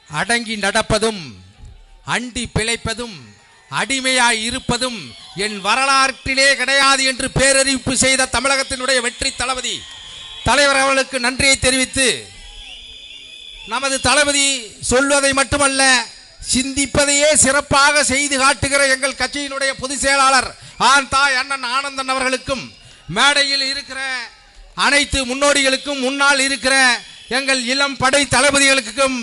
அடங்கி நடப்பதும் அண்டி பிழைப்பதும் அடிமையாய் இருப்பதும் என் வரலாற்றிலே கிடையாது என்று பேரறிவிப்பு செய்த தமிழகத்தினுடைய வெற்றி தளபதி தலைவர் அவர்களுக்கு நன்றியை தெரிவித்து, நமது தளபதி சொல்வதை மட்டுமல்ல சிந்திப்பதையே சிறப்பாக செய்து காட்டுகிற எங்கள் கட்சியினுடைய பொதுச் செயலாளர் தாய் அண்ணன் ஆனந்தன் அவர்களுக்கும், மேடையில் இருக்கிற அனைத்து முன்னோடிகளுக்கும், முன்னால் இருக்கிற எங்கள் இளம் படை தளபதிகளுக்கும்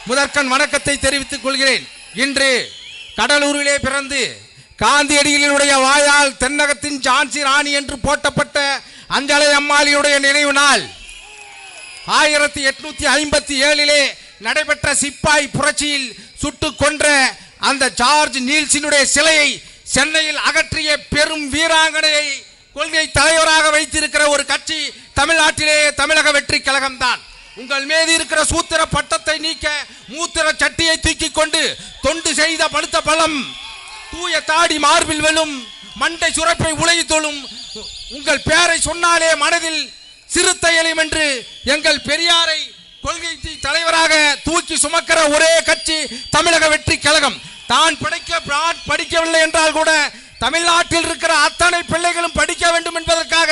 முதற்கண் வணக்கத்தை தெரிவித்துக் கொள்கிறேன். இன்று கடலூரிலே பிறந்து காந்தியடிகளினுடைய வாயால் தென்னகத்தின் ஜான்சி ராணி என்று போட்டப்பட்ட அஞ்சலை அம்மாளியுடைய நினைவு நாள் 1857 நடைபெற்ற சிப்பாய் புரட்சியில் சுட்டு கொன்ற அந்த ஜார்ஜ் நீல்ஸினுடைய சிலையை சென்னையில் அகற்றிய பெரும் வீராங்கனையை கொள்கை தலைவராக வைத்திருக்கிற ஒரு கட்சி தமிழ்நாட்டிலே தமிழக வெற்றி கழகம் தான். உங்கள் மீது இருக்கிற சூத்திர பட்டத்தை நீக்க மூத்திர சட்டியை தூக்கி கொண்டு தொண்டு செய்த படுத்த பலம் தூய தாடி மார்பில் வெல்லும் மண்டை சுரப்பை உலகி தொழும் உங்கள் பெயரை சொன்னாலே மனதில் சிறுத்தை எலியும் என்று எங்கள் பெரியாரை கொள்கை தலைவராக தூக்கி சுமக்கிற ஒரே கட்சி தமிழக வெற்றி கழகம் தான். படிக்கவில்லை என்றால் கூட தமிழ்நாட்டில் இருக்கிற அத்தனை பிள்ளைகளும் படிக்க வேண்டும் என்பதற்காக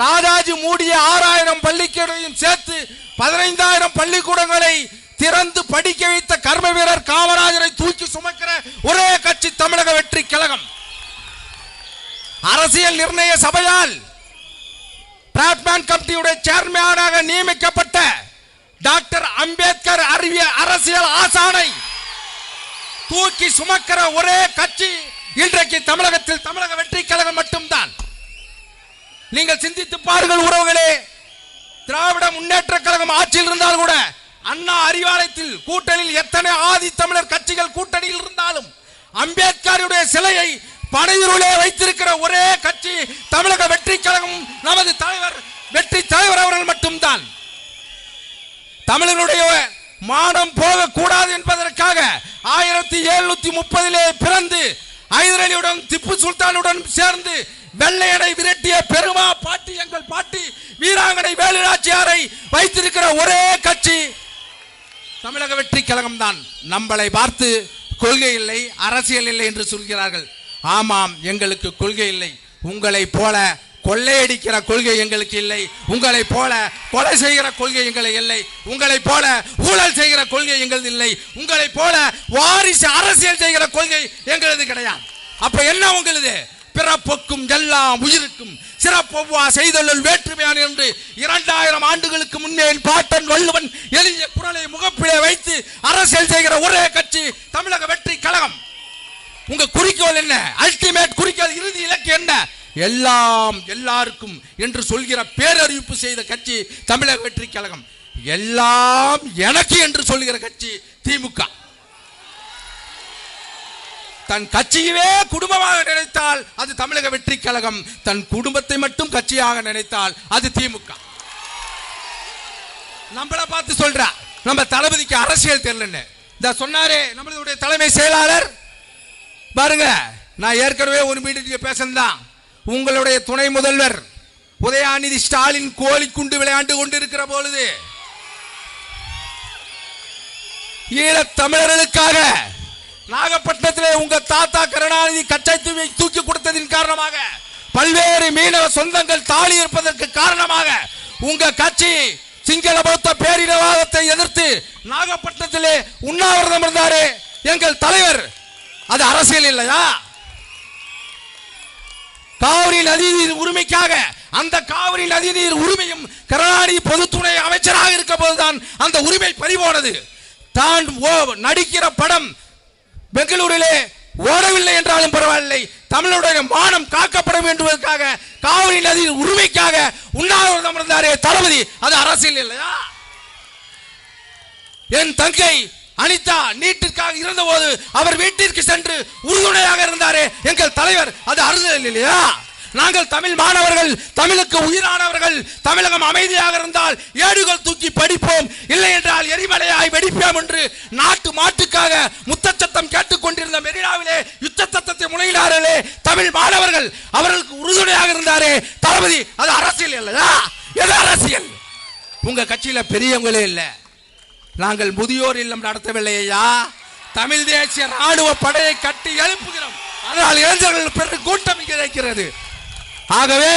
ராஜாஜி மூடிய 6000 பள்ளிக்கூடங்களையும் சேர்த்து 15000 பள்ளிக்கூடங்களை திறந்து படிக்க வைத்த கர்ம வீரர் காமராஜரை தூக்கி சுமக்கிற ஒரே கட்சி தமிழக வெற்றி கழகம். அரசியல் நிர்ணய சபையால் பிராட்மேன் கமிட்டியுடைய சேர்மனாக நியமிக்கப்பட்ட டாக்டர் அம்பேத்கர் அரசியல் ஆசானை தூக்கி சுமக்கிற ஒரே கட்சி இன்றைக்கு தமிழகத்தில் தமிழக வெற்றி கழகம் மட்டும்தான். நீங்கள் சிந்தித்து பாருங்கள் உறவுகளே, திராவிட முன்னேற்ற கழகம் ஆட்சியில் இருந்தால் கூட அண்ணா அறிவாலயத்தில் கூட்டணியில் எத்தனை ஆதி தமிழர் கட்சிகள் கூட்டணியில் இருந்தாலும் அம்பேத்கருடைய சிலையை பனையூரிலே வைத்திருக்கிற ஒரே கட்சி தமிழக வெற்றி கழகம் நமது தலைவர் வெற்றி தலைவர் அவர்கள் மட்டும்தான். தமிழனுடைய மானம் போகக்கூடாது என்பதற்காக 1730 பிறந்து ஹைதரலியுடன் திப்பு சுல்தானுடன் சேர்ந்து வெள்ளையனை விரட்டிய பெருமா பாட்டி எங்கள் பாட்டி வீராங்கனை வேலுநாச்சியாரை வைத்திருக்கிற ஒரே கட்சி தமிழக வெற்றி கழகம் தான். நம்மளை பார்த்து கொள்கை இல்லை, அரசியல் இல்லை என்று சொல்கிறார்கள். ஆமாம், எங்களுக்கு கொள்கை இல்லை. உங்களை போல கொள்ளையடிக்கிற கொள்கை எங்களுக்கு இல்லை. உங்களை போல கொலை செய்கிற கொள்கை எங்களுக்கு இல்லை. உங்களை போல ஊழல் செய்கிற கொள்கை எங்களது இல்லை. உங்களை போல வாரிசு அரசியல் செய்கிற கொள்கை எங்களது கிடையாது. அப்ப என்ன உங்களது? பிறப்புக்கும் எல்லா உயிருக்கும் சிறப்பொவ்வா செய்தொழில் வேற்றுமையான என்று 2000 ஆண்டுகளுக்கு முன்னே பாட்டன் வள்ளுவன் எளிய குரலை முகப்பிலே வைத்து அரசியல் செய்கிற ஒரே கட்சி தமிழக வெற்றி கழகம். உங்க குறிக்கோள் என்ன? அல்டிமேட் குறிக்கோள், இறுதி இலக்கு என்ன? எல்லாம் எல்லாருக்கும் என்று சொல்கிற பேரறிவிப்பு செய்த கட்சி தமிழக வெற்றி கழகம். எல்லாம் எனக்கு என்று சொல்கிற கட்சி திமுக. தன் கட்சியவே குடும்பமாக நினைத்தால் அது தமிழக வெற்றி கழகம். தன் குடும்பத்தை மட்டும் கட்சியாக நினைத்தால் அது திமுக. நம்மள பார்த்து சொல்ற நம்ம தளபதிக்கு அரசியல் தெரியலன்னு இந்த சொன்னாரே நம்மளுடைய தலைமை செயலாளர். பாருங்க, நான் ஏற்கனவே ஒரு மீட்டிங் பேசந்தான். உங்களுடைய துணை முதல்வர் உதயநிதி ஸ்டாலின் கோழி குண்டு விளையாண்டு கொண்டிருக்கிற பொழுது ஈழத் தமிழர்களுக்காக நாகப்பட்டினத்திலே உங்க தாத்தா கருணாநிதி கச்சை தூக்கி கொடுத்ததின் காரணமாக பல்வேறு மீனவ சொந்தங்கள் தாலி இருப்பதற்கு காரணமாக உங்க கட்சி சிங்கள பௌத்த பேரினவாதத்தை எதிர்த்து நாகப்பட்டினத்திலே உண்ணாவிரதம் இருந்தாரு எங்கள் தலைவர். அது அரசியல் இல்லையா? காவிரி நதிநீர் உரிமைக்காக அந்த காவிரி நதிநீர் உரிமையும் கருணாநிதி பொதுத்துறை அமைச்சராக இருக்க போதுதான் அந்த உரிமை பறிபோனது. தான் நடிக்கிற படம் பெங்களூரிலே ஓடவில்லை என்றாலும் பரவாயில்லை, தமிழருடைய மானம் காக்கப்பட வேண்டுவதற்காக காவிரி நதியின் உரிமைக்காக உண்ணாவிரதம் இருந்தாரே தளபதி. அது அரசியல் இல்லையா? என் தங்கை அனிதா நீட்டிற்காக இருந்த போது அவர் வீட்டிற்கு சென்று உறுதுணையாக இருந்தாரே எங்கள் தலைவர். அது அரசியல் இல்லையா? நாங்கள் தமிழ் மாணவர்கள், தமிழுக்கு உயிரானவர்கள், தமிழகம் அமைதியாக இருந்தால் ஏடுகள் தூக்கி படிப்போம், இல்லை என்றால் எரிமலையாய் வெடிப்போம் என்று நாட்டு மாட்டுக்காக முத்த சத்தம் கேட்டுக் கொண்டிருந்த மெரினாவிலே யுத்த சத்தத்தை முனையினார்களே தமிழ் மாணவர்கள், அவர்களுக்கு உறுதுணையாக இருந்தாரே தளபதி. அது அரசியல் இல்லையா? எது அரசியல்? உங்க கட்சியில பெரியவங்களே இல்ல, நாங்கள் முதியோர் இல்லம் நடத்தவில்லை ஐயா. தமிழ் தேசிய ராணுவ படையை கட்டி எழுப்புகிறோம். அதனால் இளைஞர்கள் பெரு கூட்டம் இங்கே இருக்கிறது. ஆகவே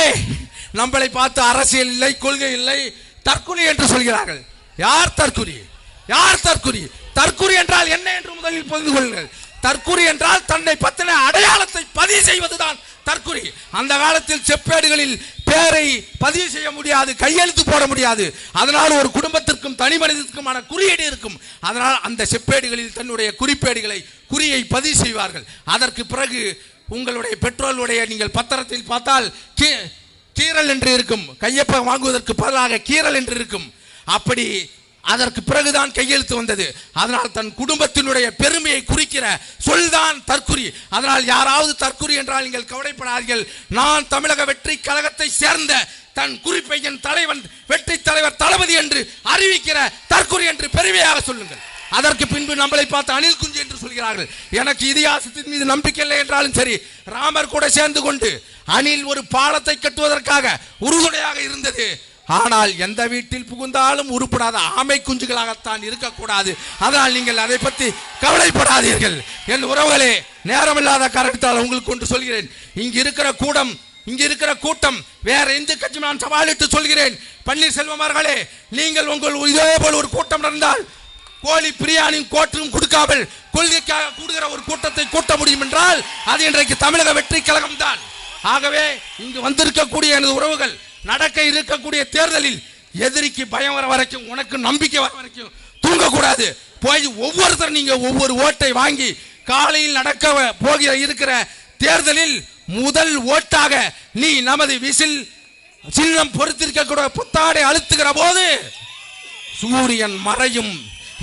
நம்மளை பார்த்து அரசியல் இல்லை, கொள்கை இல்லை, தற்குறி என்று சொல்கிறார்கள். யார் தற்குறி? யார் தற்குறி? தற்குறி என்றால் என்ன என்று முதலில் புரிந்து கொள்ளுங்கள். தற்குறி என்றால் தன்னை பற்றின அடையாளத்தை பதிவு செய்வதுதான் தற்குறி. அந்த காலத்தில் செப்பேடுகளில் பேரை பதிவு செய்ய முடியாது, கையெழுத்து போட முடியாது. அதனால் ஒரு குடும்பத்திற்கும் தனி மனிதனுக்குமான குறியீடு இருக்கும். அதனால் அந்த செப்பேடுகளில் தன்னுடைய குறிப்பேடுகளை குறியை பதிவு செய்வார்கள். அதற்கு பிறகு உங்களுடைய பெற்றோருடைய நீங்கள் பத்திரத்தில் பார்த்தால் கீரல் என்று இருக்கும். கையொப்பம் வாங்குவதற்கு பதிலாக கீரல் என்று இருக்கும். அப்படி அதற்கு பிறகுதான் கையெழுத்து வந்தது. அதனால் தன் குடும்பத்தினுடைய பெருமையை குறிக்கிற சொல்தான் தற்குறி. அதனால் யாராவது தற்குறி என்றால் நீங்கள் கவலைப்படாதீர்கள். நான் தமிழக வெற்றி கழகத்தை சேர்ந்த தன் குறிப்பை என் தலைவன் வெற்றி தலைவர் தளபதி என்று அறிவிக்கிற தற்குறி என்று பெருமையாக சொல்லுங்கள். அதற்கு பின்பு நம்மளை பார்த்து அணில் குஞ்சு என்று சொல்கிறார்கள். எனக்கு இதிகாசத்தின் மீது நம்பிக்கை இல்லை என்றாலும் சரி, ராமர் கூட சேர்ந்து கொண்டு அணில் ஒரு பாலத்தை கட்டுவதற்காக உறுதுணையாக இருந்தது. ஆனால் எந்த வீட்டில் புகுந்தாலும் உருப்படாத ஆமை குஞ்சுகளாகத்தான் இருக்கக்கூடாது. அதனால் நீங்கள் அதை பற்றி கவலைப்படாதீர்கள். என் உறவுகளே, நேரமில்லாத காரணத்தால் உங்களுக்கு ஒன்று சொல்கிறேன். இங்கு இருக்கிற கூட்டம் வேற எந்த கட்சி நான் சவாலிட்டு சொல்கிறேன். பன்னீர்செல்வம் அவர்களே, நீங்கள் உங்கள் இதே போல் ஒரு கூட்டம் நடந்தால் கோழி பிரியாணியும் கோற்றும் கொடுக்காமல் கொள்கைக்காக கூடுகிற ஒரு கூட்டத்தை கூட்ட முடியும் என்றால் அது இன்றைக்கு தமிழக வெற்றி கழகம் தான். ஆகவே இங்கு வந்திருக்கக்கூடிய எனது உறவுகள், நடக்க இருக்கக்கூடிய தேர்தலில் எதிரிக்கு பயம் வர வரைக்கும், உனக்கு நம்பிக்கை வர வரைக்கும் தூங்கக்கூடாது. போய் ஒவ்வொருத்தரும் நீங்க ஒவ்வொரு ஓட்டை வாங்கி காலையில் நடக்க இருக்கிற தேர்தலில் முதல் ஓட்டாக நீ நமது விசில் சின்னம் பொறுத்திருக்க புத்தாடை அழுத்துகிற போது சூரியன் மறையும்,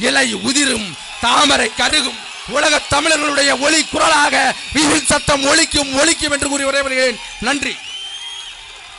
இலை உதிரும், தாமரை கருகும், உலக தமிழர்களுடைய ஒளி குரலாக விசில் சத்தம் ஒலிக்கும் என்று கூறி விடைபெறுகிறேன். நன்றி.